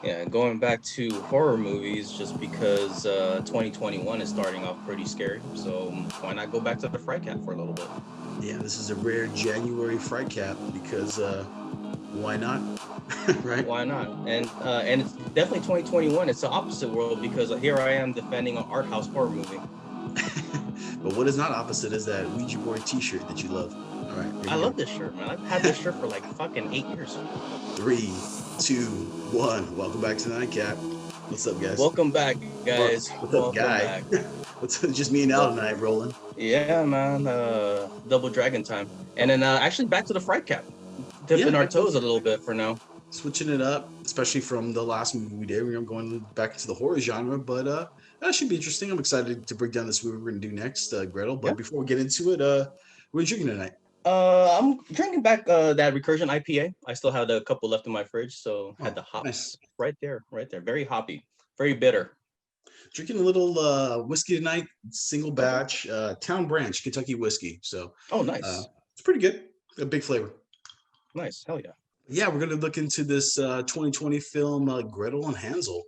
Yeah, going back to horror movies, just because 2021 is starting off pretty scary. So why not go back to the Fright Cat for a little bit? Yeah, this is a rare January fright cap because why not? Right? Why not? And it's definitely 2021. It's the opposite world because here I am defending an art house horror movie. But what is not opposite is that Ouija board T-shirt that you love. All right, here I we go. love this shirt, man. I've had this shirt for like fucking 8 years. Three, two, one. Welcome back to the Nightcap. What's up, guys? Welcome back, Or guys. what's up, Welcome guy? back. What's just me and Al Well, tonight rolling? yeah, man. Double Dragon time, and then actually back to the Fright Cat, Yeah, dipping our back to toes a little bit for now. switching it up, especially from the last movie we did. We're going back into the horror genre, but that should be interesting. I'm excited to break down this movie we're going to do next, Gretel. Yeah. But before we get into it, what are you drinking tonight? I'm drinking back that Recursion IPA. I still had a couple left in my fridge, so had Oh, the nice. hops right there, right there. Very hoppy, very bitter. Drinking a little whiskey tonight, single Okay. batch, Town Branch Kentucky whiskey. So Oh, uh, nice, it's pretty good. A big flavor. nice. Hell yeah. Yeah, we're going to look into this 2020 film, Gretel and Hansel.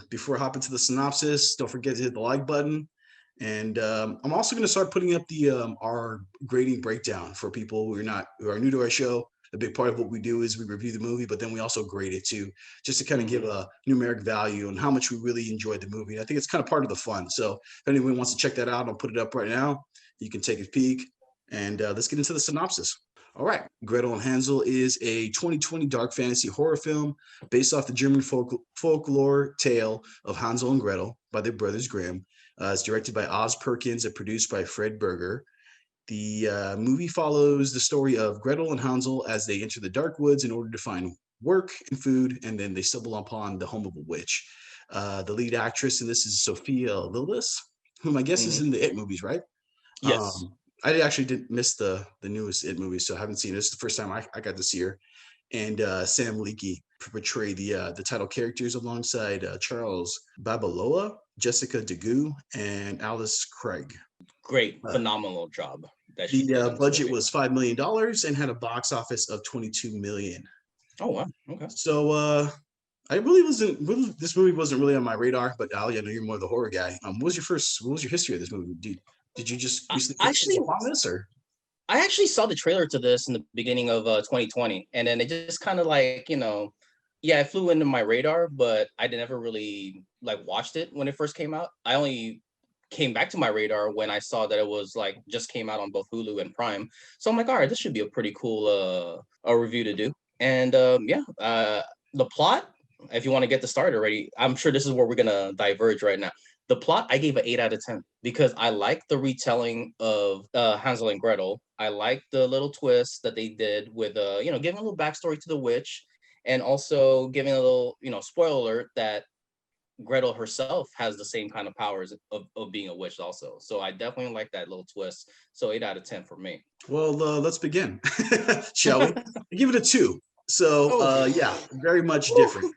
Before I hop into the synopsis, don't forget to hit the like button. And I'm also going to start putting up the our grading breakdown for people who are new to our show. A big part of what we do is we review the movie, but then we also grade it too, just to kind of give Hmm. a numeric value on how much we really enjoyed the movie. And I think it's kind of part of the fun. So if anyone wants to check that out, I'll put it up right now. You can take a peek, and let's get into the synopsis. All right, Gretel and Hansel is a 2020 dark fantasy horror film based off the German folklore tale of Hansel and Gretel by the brothers Grimm. It's directed by Oz Perkins and produced by Fred Berger. The movie follows the story of Gretel and Hansel as they enter the dark woods in order to find work and food, and then they stumble upon the home of a witch. The lead actress in this is Sophia Lillis, whom I guess is Hmm. in the It movies, right? Yes. I actually didn't miss the newest It movie, so I haven't seen it. This is the first time I got to see her. And Sam Leakey portray the title characters alongside Charles Babaloa, Jessica Degu, and Alice Craig. Great, Uh, phenomenal job that she the did in this budget movie. was $5 million and had a box office of 22 million. Oh wow. Okay. So I really wasn't. This movie wasn't really on my radar. But Ali, I know you're more of the horror guy. What was your first? What was your history of this movie? Did you just I recently actually stumble upon this, or I actually saw the trailer to this in the beginning of 2020, and then it just kind of like yeah, it flew into my radar, but I never really like watched it when it first came out. I only came back to my radar when I saw that it was like just came out on both Hulu and Prime. So I'm like, all right, this should be a pretty cool a review to do. And yeah, the plot, if you want to get the start already, I'm sure this is where we're gonna diverge right now. The plot I gave an 8 out of 10 because I like the retelling of Hansel and Gretel. I like the little twist that they did with giving a little backstory to the witch, and also giving a little spoiler alert that Gretel herself has the same kind of powers of being a witch also. So I definitely like that little twist. So 8 out of 10 for me. well, let's begin, shall we? I give it a two. So Oh, yeah, very much different.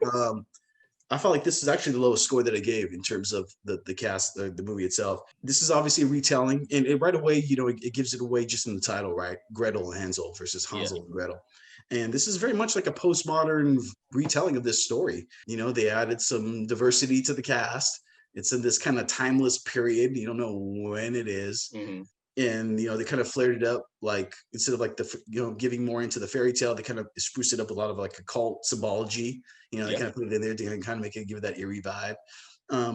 I felt like this is actually the lowest score that I gave in terms of the cast, the movie itself. This is obviously a retelling, and right away, it gives it away just in the title, right? Gretel and Hansel versus yeah. Hansel and Gretel. And this is very much like a postmodern retelling of this story. They added some diversity to the cast. It's in this kind of timeless period. You don't know when it is, Hmm. and they kind of flared it up, like instead of like giving more into the fairy tale, they kind of spruced it up a lot of like occult symbology. They Yeah. kind of put it in there to kind of make it, give it that eerie vibe.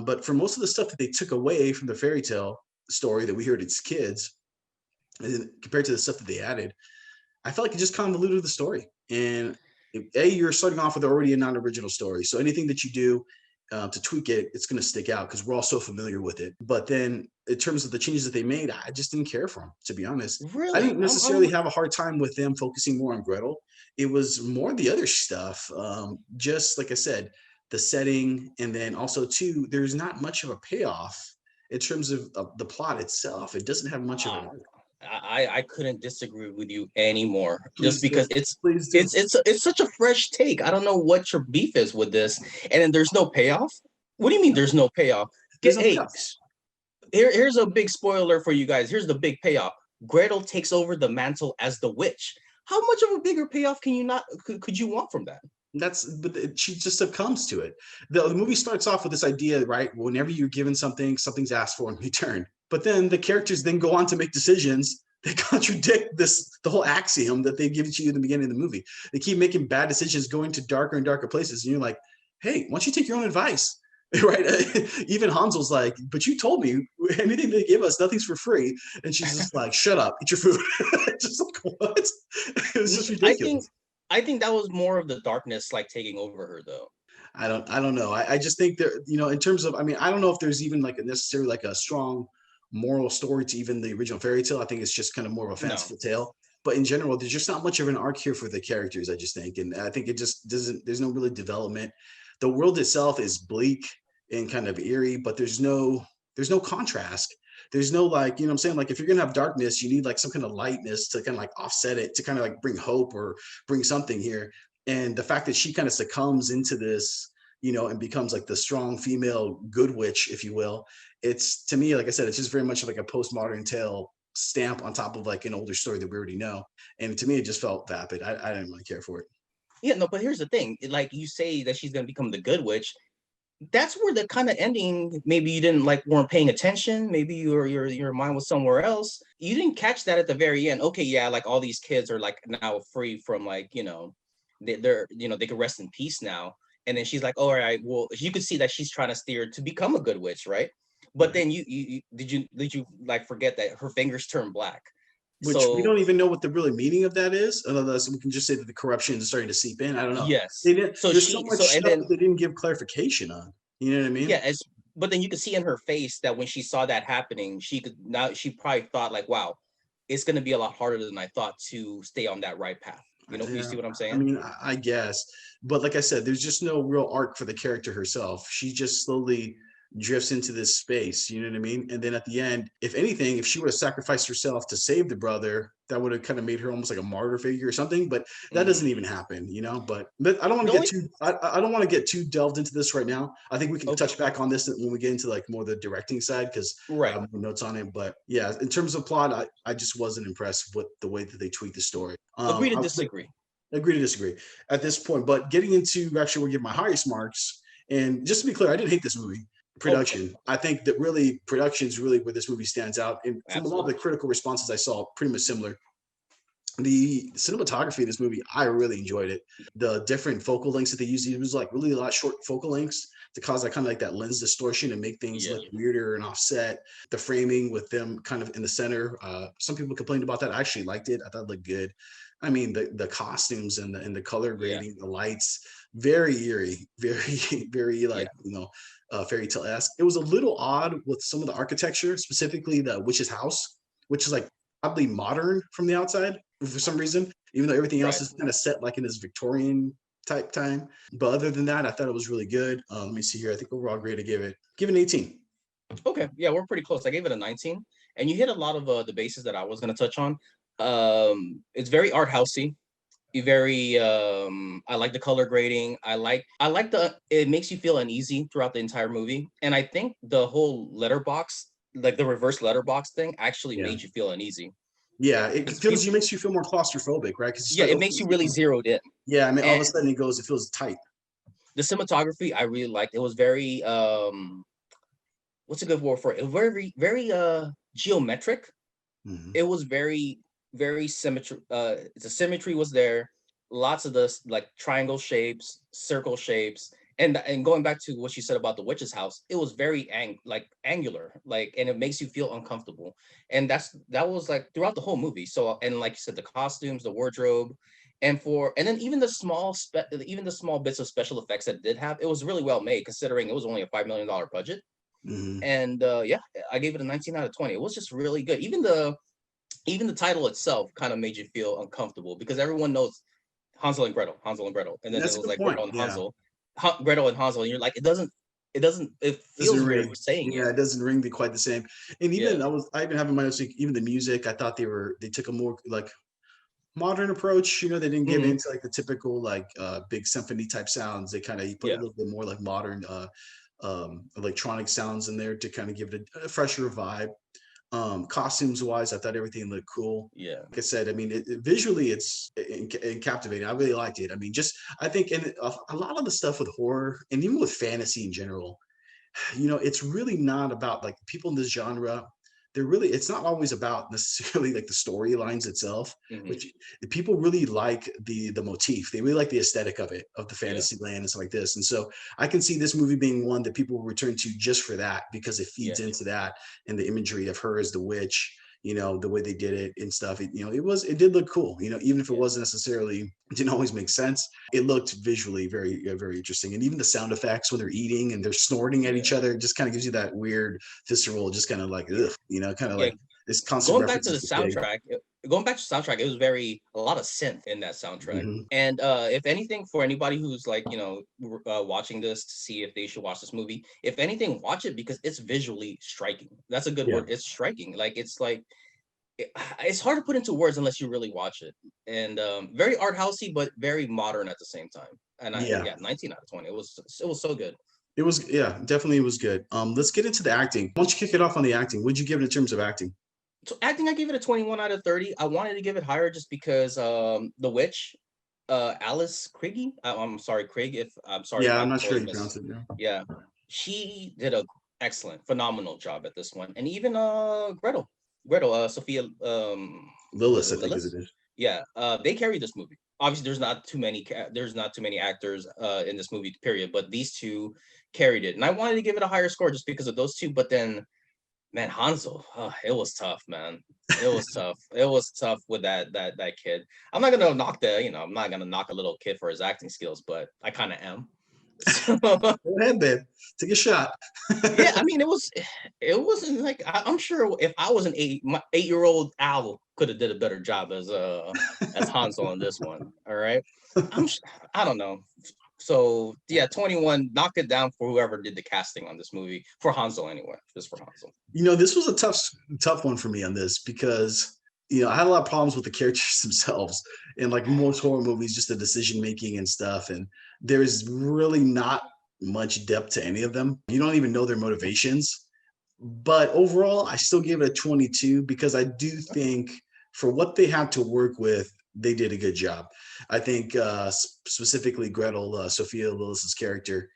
But for most of the stuff that they took away from the fairy tale story that we heard as kids, compared to the stuff that they added, I felt like it just convoluted the story. And you're starting off with already a non-original story, so anything that you do to tweak it, it's going to stick out because we're all so familiar with it. But then, in terms of the changes that they made, I just didn't care for them, to be honest. I Really? didn't necessarily have a hard time with them focusing more on Gretel. It was more the other stuff. Just like I said, the setting, and then also too, there's not much of a payoff in terms of the plot itself. It doesn't have much of Uh, an arc. I couldn't disagree with you anymore. Just Please do. because it's Please do. it's it's it's such a fresh take. I don't know what your beef is with this, and then there's no payoff. What do you mean there's no payoff? There's Get no hey, payoff. here's a big spoiler for you guys. Here's the big payoff. Gretel takes over the mantle as the witch. How much of a bigger payoff can you not could you want from that? She just succumbs to it. The movie starts off with this idea, right? Whenever you're given something, something's asked for in return. But then the characters then go on to make decisions that contradict the whole axiom that they give to you in the beginning of the movie. They keep making bad decisions, going to darker and darker places, and you're like, hey, why don't you take your own advice? Right? Even Hansel's like, but you told me anything they give us, nothing's for free. And she's just like, shut up, eat your food. Just like, what? It was just ridiculous. I think that was more of the darkness like taking over her though. I don't know. I just think that, in terms of, I mean, I don't know if there's even like a necessarily like a strong moral story to even the original fairy tale. I think it's just kind of more of a fanciful tale. But in general, there's just not much of an arc here for the characters, I just think. And I think it just doesn't, there's no really development. The world itself is bleak and kind of eerie, but there's no contrast. There's no like, I'm saying, like if you're gonna have darkness, you need like some kind of lightness to kind of like offset it, to kind of like bring hope or bring something here. And the fact that she kind of succumbs into this, and becomes like the strong female good witch, if you will, it's, to me, like I said, it's just very much like a postmodern tale stamp on top of like an older story that we already know. And to me, it just felt vapid. I didn't really care for it. Yeah, no, but here's the thing. Like you say that she's gonna become the good witch. That's where the kind of ending, maybe you didn't weren't paying attention, maybe your mind was somewhere else, you didn't catch that at the very end. Okay, yeah, like all these kids are like now free from they're they can rest in peace now. And then she's like, oh, all right, well, you could see that she's trying to steer to become a good witch, right? But then you did you like forget that her fingers turn black? Which we don't even know what the really meaning of that is, unless we can just say that the corruption is starting to seep in. I don't know. Yes. There's so much stuff that they didn't give clarification on. You know what I mean? Yeah. But then you could see in her face that when she saw that happening, she probably thought like, wow, it's going to be a lot harder than I thought to stay on that right path. You see what I'm saying? I mean, I guess. But like I said, there's just no real arc for the character herself. She just slowly drifts into this space, you know what I mean? And then at the end, if anything, if she would have sacrificed herself to save the brother, that would have kind of made her almost like a martyr figure or something. But that doesn't even happen, But I don't want to get too I don't want to get too delved into this right now. I think we can touch back on this when we get into like more the directing side, because I have more notes on it. But yeah, in terms of plot, I just wasn't impressed with the way that they tweaked the story. Agree to disagree. Agree to disagree at this point. But getting into, actually, we'll give my highest marks. And just to be clear, I didn't hate this movie. Production. I think that really production is really where this movie stands out. And from a lot of the critical responses I saw, pretty much similar. The cinematography of this movie, I really enjoyed it. The different focal lengths that they used, it was like really a lot of short focal lengths to cause that kind of like that lens distortion and make things look weirder and offset. The framing with them kind of in the center. Some people complained about that. I actually liked it. I thought it looked good. I mean, the costumes and the color grading, the lights, very eerie, very, very fairy tale-esque. It was a little odd with some of the architecture, specifically the witch's house, which is like oddly modern from the outside for some reason, even though everything else is kind of set like in this Victorian type time. But other than that, I thought it was really good. Let me see here. I think overall grade I give it an 18. Okay, yeah, we're pretty close. I gave it a 19, and you hit a lot of the bases that I was going to touch on. It's very art housey. Very I like the color grading. I like it makes you feel uneasy throughout the entire movie. And I think the whole letterbox, like the reverse letterbox thing, actually made you feel uneasy. Yeah, it makes you feel more claustrophobic, right? Because it makes you really zeroed in. Yeah, I mean, all of a sudden it feels tight. The cinematography I really liked. It was very what's a good word for it? It was very, very geometric. It was very symmetry. The symmetry was there. Lots of the like triangle shapes, circle shapes, and going back to what you said about the witch's house, it was very angular, and it makes you feel uncomfortable. And that was like throughout the whole movie. So, and like you said, the costumes, the wardrobe, and then even the small bits of special effects that it did have, it was really well made considering it was only a $5 million budget. And I gave it a 19 out of 20. It was just really good. Even the title itself kind of made you feel uncomfortable because everyone knows Hansel and Gretel, and then it was like Gretel and Hansel, and you're like, it feels weird saying it. Yeah, it doesn't ring quite the same. And even I even have in my notes, even the music, I thought they took a more like modern approach. They didn't give into like the typical like big symphony type sounds. They kind of put a little bit more like modern electronic sounds in there to kind of give it a fresher vibe. Costumes wise, I thought everything looked cool. Yeah. Like I said, I mean, visually, it's captivating. I really liked it. I mean, just I think, and a lot of the stuff with horror and even with fantasy in general, it's really not about like people in this genre. They're really, it's not always about necessarily like the storylines itself, Hmm. which people really like the motif. They really like the aesthetic of it, of the Yeah. fantasy land and stuff like this. And so I can see this movie being one that people will return to just for that, because it feeds Yeah. into that and the imagery of her as the witch, the way they did it and stuff. It did look cool, even if it Yeah. wasn't necessarily, it didn't always make sense. It looked visually very, very interesting. And even the sound effects when they're eating and they're snorting at Yeah. each other, it just kind of gives you that weird visceral, just kind of like, ugh, kind of Yeah. like this constant Going back to the references to pig. soundtrack, going back to the soundtrack, it was a lot of synth in that soundtrack. Hmm. And if anything, for anybody who's like, watching this to see if they should watch this movie, if anything, watch it because it's visually striking. That's a good Yeah. word. It's striking. It's hard to put into words unless you really watch it. And very art housey, but very modern at the same time. And Yeah. 19 out of 20. It was so good. It was, yeah, definitely, it was good. Let's get into the acting. Why don't you kick it off on the acting? What'd you give it in terms of acting? So acting, I gave it a 21 out of 30. I wanted to give it higher just because the witch, Alice Krige. I'm sorry, Craig. If I'm sorry if Yeah, I I'm not sure totally you pronounce it. Yeah. yeah, she did a excellent, phenomenal job at this one, and even Gretel, Sophia, what is Lillis, it, I think is it Lillis? is. Yeah, they carried this movie. Obviously, there's not too many actors in this movie, period. But these two carried it, and I wanted to give it a higher score just because of those two. But then, man, Hansel, it was tough, man. It was tough. It was tough with that kid. I'm not gonna knock a little kid for his acting skills, but I kind of am. So Go ahead, babe. Take a shot. yeah, I mean, it wasn't like I'm sure if I was my 8-year-old Al could have did a better job as Hansel on this one. All right, I don't know. So yeah, 21, knock it down for whoever did the casting on this movie for Hansel anyway, just for Hansel. This was a tough one for me on this because I had a lot of problems with the characters themselves, and like most horror movies, just the decision making and stuff. And there's really not much depth to any of them. You don't even know their motivations. But overall, I still give it a 22 because I do think for what they had to work with, they did a good job. I think specifically Gretel, Sophia Lillis's character,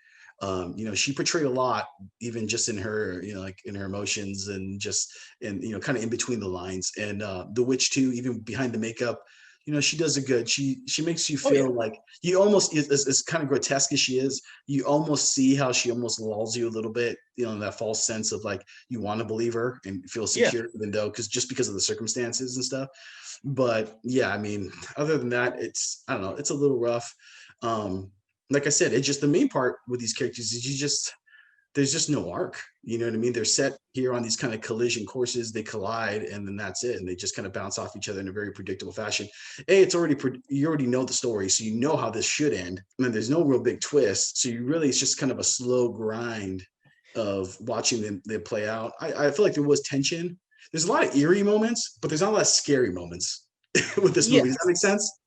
she portrayed a lot, even just in her, like in her emotions and just, and, kind of in between the lines. And the witch too, even behind the makeup, she does a good, she makes you Oh yeah, feel like you almost, as kind of grotesque as she is, you almost see how she almost lulls you a little bit, in that false sense of like, you want to believe her and feel yeah. secure, even though, because of the circumstances and stuff. But yeah, I mean, other than that, I don't know, it's a little rough. Like I said, it's just the main part with these characters is there's just no arc. You know what I mean? They're set here on these kind of collision courses, they collide, and then that's it. And they just kind of bounce off each other in a very predictable fashion. You already know the story, so you know how this should end. I mean, there's no real big twist. So it's just kind of a slow grind of watching them play out. I feel like there was tension. There's a lot of eerie moments, but there's not a lot of scary moments with this Yeah, movie. Does that make sense?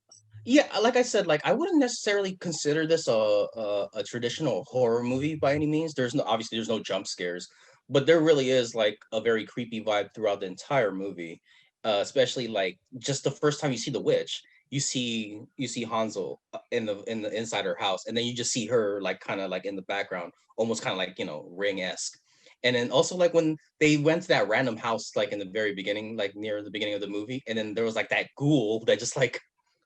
yeah, like I said, like I wouldn't necessarily consider this a traditional horror movie by any means. There's no jump scares, but there really is like a very creepy vibe throughout the entire movie. Especially like just the first time you see the witch, you see Hansel in the inside her house, and then you just see her like kind of like in the background, almost kind of like Ring-esque. And then also like when they went to that random house like in the very beginning, like near the beginning of the movie, and then there was like that ghoul that just like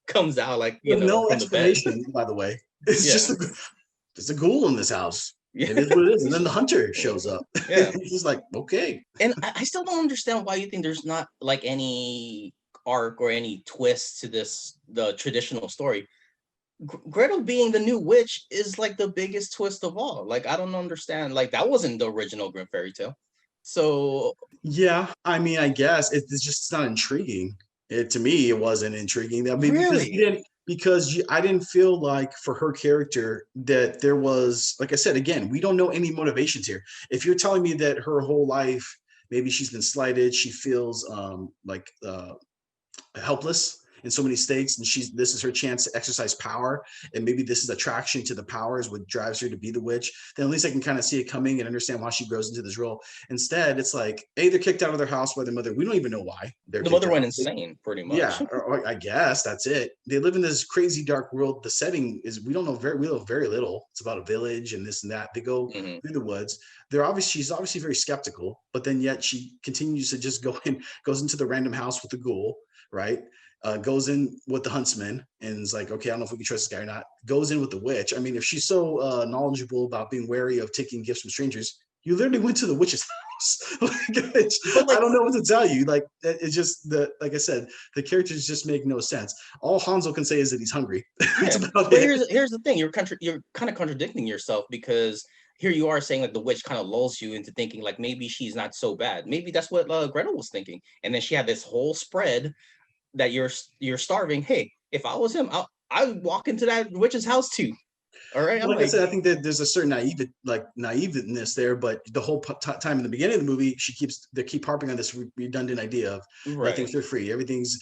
comes out like With no from the bed. explanation, by the way. It's Yeah, just there's a ghoul in this house. yeah, It is what it is. And then the hunter shows up. yeah. He's just like, okay. And I still don't understand why you think there's not like any arc or any twist to the traditional story. Gretel being the new witch is like the biggest twist of all. Like I don't understand. Like that wasn't the original Grimm fairy tale. So Yeah, I mean, I guess it's just not intriguing. To me, it wasn't intriguing. I mean, really, I didn't feel like for her character that there was, like I said, again, we don't know any motivations here. If you're telling me that her whole life, maybe she's been slighted, she feels helpless, in so many stakes, and this is her chance to exercise power, and maybe this is attraction to the power is what drives her to be the witch, then at least I can kind of see it coming and understand why she grows into this role. Instead, it's like, A, they're kicked out of their house by their mother. We don't even know why they're The kicked mother out. went insane, pretty Yeah, much. or I guess that's it. They live in this crazy dark world. The setting is we know very little. It's about a village and this and that. They go Hmm. through the woods. She's obviously very skeptical, but then yet she continues to just goes into the random house with the ghoul, right? Goes in with the huntsman and is like, okay, I don't know if we can trust this guy or not. Goes in with the witch. I mean, if she's so knowledgeable about being wary of taking gifts from strangers, you literally went to the witch's house. But I like, don't know what to tell you. Like, it's just like I said, the characters just make no sense. All Hansel can say is that he's hungry. That's yeah. about But it. here's the thing. You're kind of contradicting yourself, because here you are saying like the witch kind of lulls you into thinking like maybe she's not so bad. Maybe that's what Gretel was thinking, and then she had this whole spread that you're starving. Hey, if I was him, I'd walk into that witch's house too. All right, I'm Like I like, said, I think that there's a certain naiveness there, but the whole time in the beginning of the movie, they keep harping on this redundant idea of right, things are free, everything's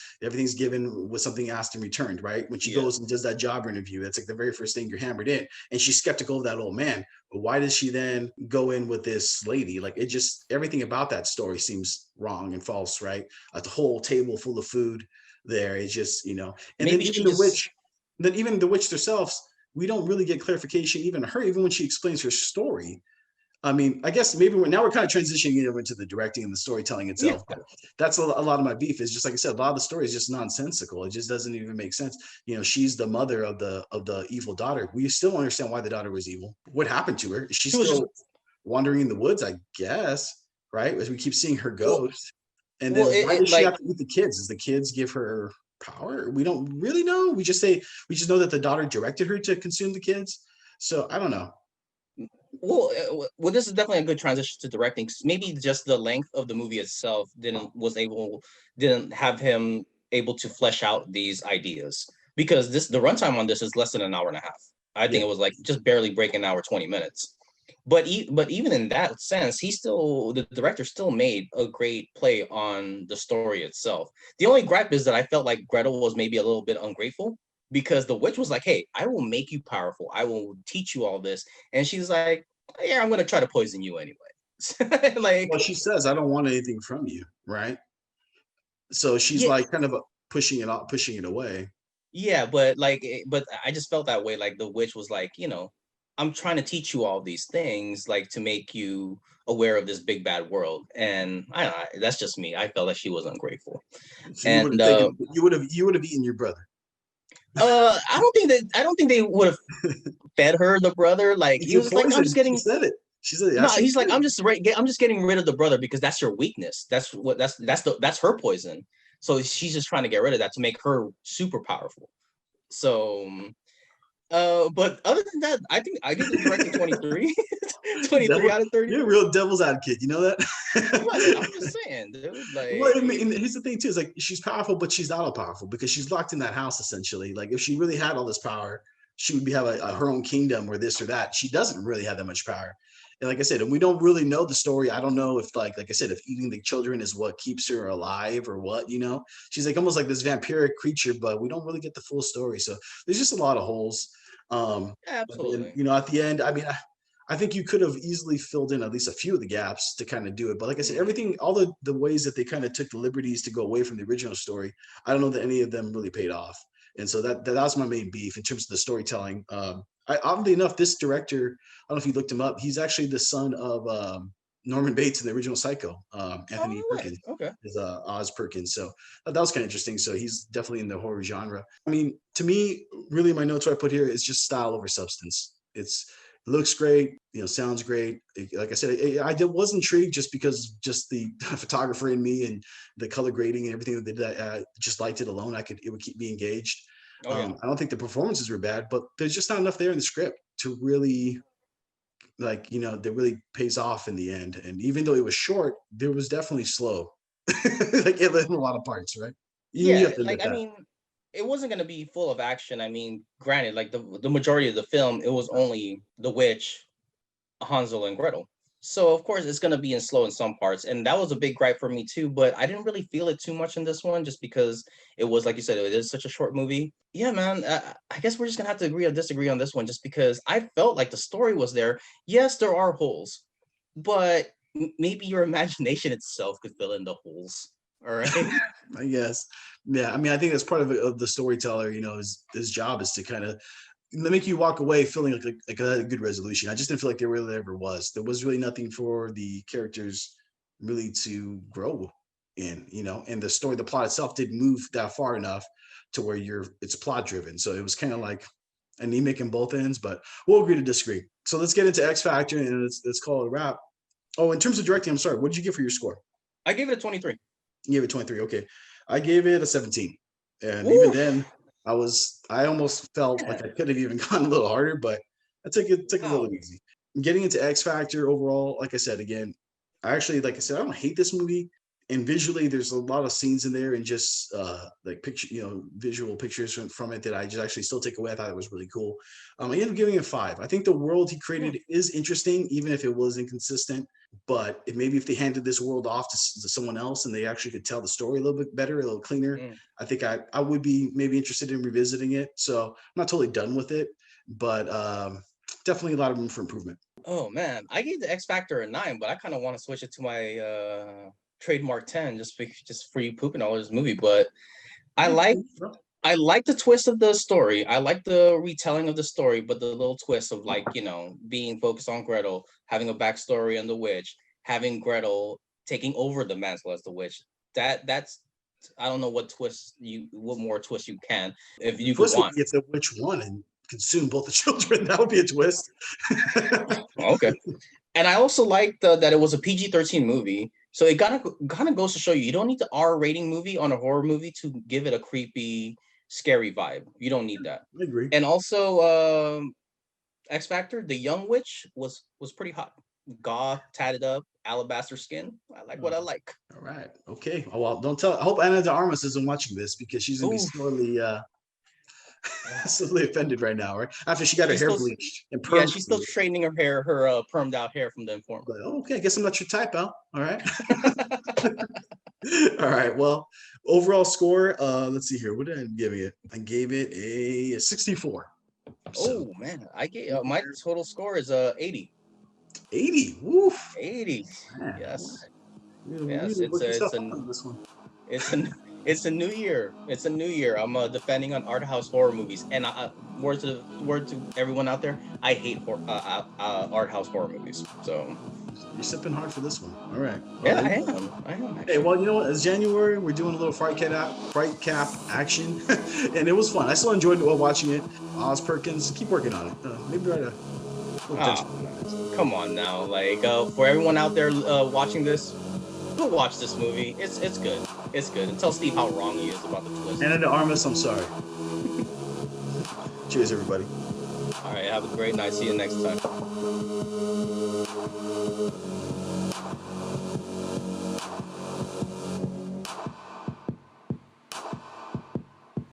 given with something asked and returned, right? When she yeah. goes and does that job interview, that's like the very first thing you're hammered in, and she's skeptical of that old man. But why does she then go in with this lady? Like, it just, everything about that story seems wrong and false, right? The whole table full of food there is just, and then Maybe she just even the witch herself, we don't really get clarification even her, even when she explains her story. I mean, I guess maybe we're kind of transitioning into the directing and the storytelling yeah. itself, but that's a lot of my beef is just, like I said, a lot of the story is just nonsensical. It just doesn't even make sense. She's the mother of the evil daughter. We still don't understand why the daughter was evil. What happened to her? She She's was just still wandering in the woods, I guess, right? As we keep seeing her well, ghost. And well, then why it does she like have to eat the kids? Does the kids give her power? We don't really know. We just know that the daughter directed her to consume the kids. So I don't know. well, this is definitely a good transition to directing. Maybe just the length of the movie itself didn't have him able to flesh out these ideas, because the runtime on this is less than an hour and a half. I think Yeah. it was like just barely breaking an hour 20 minutes. But even in that sense, the director still made a great play on the story itself. The only gripe is that I felt like Gretel was maybe a little bit ungrateful, because the witch was like, "Hey, I will make you powerful. I will teach you all this," and she's like, "Yeah, I'm gonna try to poison you anyway." Well, Like, she says, I don't want anything from you, right? So she's yeah, like kind of pushing it away. yeah, but I just felt that way. Like the witch was like, I'm trying to teach you all these things, like to make you aware of this big bad world. And I don't know, that's just me. I felt like she was ungrateful. So you would And have taken you would have eaten your brother. I don't think they would have fed her the brother. Like It's he your was like, I'm poison. just She getting said it. She said, no. that's what he He's like, said. I'm just getting rid of the brother because that's your weakness. That's her poison. So she's just trying to get rid of that to make her super powerful. So but other than that, I give the directing 23, 23 Devil, out of 30. you're a real devil's advocate. You know I'm that? just saying, dude. Well, I Like, mean, here's the thing too: is like she's powerful, but she's not all powerful because she's locked in that house essentially. Like if she really had all this power, she would have her own kingdom or this or that. She doesn't really have that much power. And like I said, and we don't really know the story. I don't know if like I said, if eating the children is what keeps her alive or what. She's like almost like this vampiric creature, but we don't really get the full story. So there's just a lot of holes. But then, absolutely. at the end, I mean, I think you could have easily filled in at least a few of the gaps to kind of do it. But like I said, Mhm. everything, all the ways that they kind of took the liberties to go away from the original story, I don't know that any of them really paid off. And so that was my main beef in terms of the storytelling. Oddly enough, this director, I don't know if you looked him up, he's actually the son of Norman Bates in the original Psycho. Oh, Anthony no way. Perkins Okay. is Oz Perkins. So that was kind of interesting. So he's definitely in the horror genre. I mean, to me, really, my notes I put here is just style over substance. It looks great, sounds great. Like I said, was intrigued just because just the photographer in me and the color grading and everything that they did, just liked it alone. It would keep me engaged. Oh yeah. I don't think the performances were bad, but there's just not enough there in the script to really that really pays off in the end. And even though it was short, there was definitely slow, like in a lot of parts, right? Even you Yeah, have to like admit I that. mean, it wasn't gonna be full of action. I mean, granted, like the majority of the film, it was only the witch, Hansel and Gretel. So of course it's gonna be in slow in some parts, and that was a big gripe for me too. But I didn't really feel it too much in this one, just because it was, like you said, it is such a short movie. Yeah, man. I guess we're just gonna have to agree or disagree on this one, just because I felt like the story was there. Yes, there are holes, but maybe your imagination itself could fill in the holes. All right. I guess. Yeah, I mean, I think that's part of the storyteller. His job is to kind of make you walk away feeling like a good resolution. I just didn't feel like there really ever was. There was really nothing for the characters really to grow in, and the story, the plot itself didn't move that far enough to where it's plot driven. So it was kind of like anemic in both ends, but we'll agree to disagree. So let's get into X Factor and let's call it a wrap. Oh, in terms of directing, I'm sorry, what did you give for your score? I gave it a 23. You gave it 23. Okay. I gave it a 17. And even Ooh, then, I almost felt like I could have even gone a little harder, but I took a little wow. easy. Getting into X Factor overall, like I said, again, like I said, I don't hate this movie. And visually, there's a lot of scenes in there and just like picture, visual pictures from it that I just actually still take away. I thought it was really cool. I ended up giving it 5. I think the world he created is interesting, even if it was inconsistent. But maybe if they handed this world off to someone else and they actually could tell the story a little bit better, a little cleaner, I think I would be maybe interested in revisiting it. So I'm not totally done with it, but definitely a lot of room for improvement. Oh man, I gave the X Factor a 9, but I kind of want to switch it to my trademark 10, just for you pooping all over this movie. But I like I like the twist of the story. I like the retelling of the story, but the little twist of, like, being focused on Gretel, having a backstory on the witch, having Gretel taking over the mantle as the witch. That's I don't know what more twist you can, if The you could twist would want. be if the witch won and consumed both the children. That would be a twist. Okay. And I also liked that it was a PG-13 movie. So it kind of goes to show you don't need the R rating movie on a horror movie to give it a creepy, scary vibe. You don't need that. I agree. And also, X Factor, the young witch was pretty hot. Goth, tatted up, alabaster skin. I like what I like. All right. Okay. Oh, well, don't tell. I hope Anna de Armas isn't watching this because she's gonna be Ooh, sorely offended right now, right? After she got her she's hair still, bleached and yeah, permed. she's still straightening her hair, her permed out hair from the Informer. But okay, I guess I'm not your type, Al. All right. All right. Well, overall score. Let's see here. What did I give it? I gave it a 64. So Oh man, I gave my total score is 80. 80. Woof. 80. Man, Yes. Yes, really work yourself up on this one. it's an it's a new year. It's a new year. I'm defending on art house horror movies, and word to everyone out there, I hate art house horror movies. So You're sipping hard for this one. All right. yeah, I am actually. Hey, well, you know what? It's January. We're doing a little fright cap action, and it was fun. I still enjoyed watching it. Oz Perkins, keep working on it. Maybe write a Oh, come on now, like for everyone out there watching this, go watch this movie. It's good. It's good. And tell Steve how wrong he is about the twist. Anna de Armas, I'm sorry. Cheers, everybody. All right, have a great night. See you next time.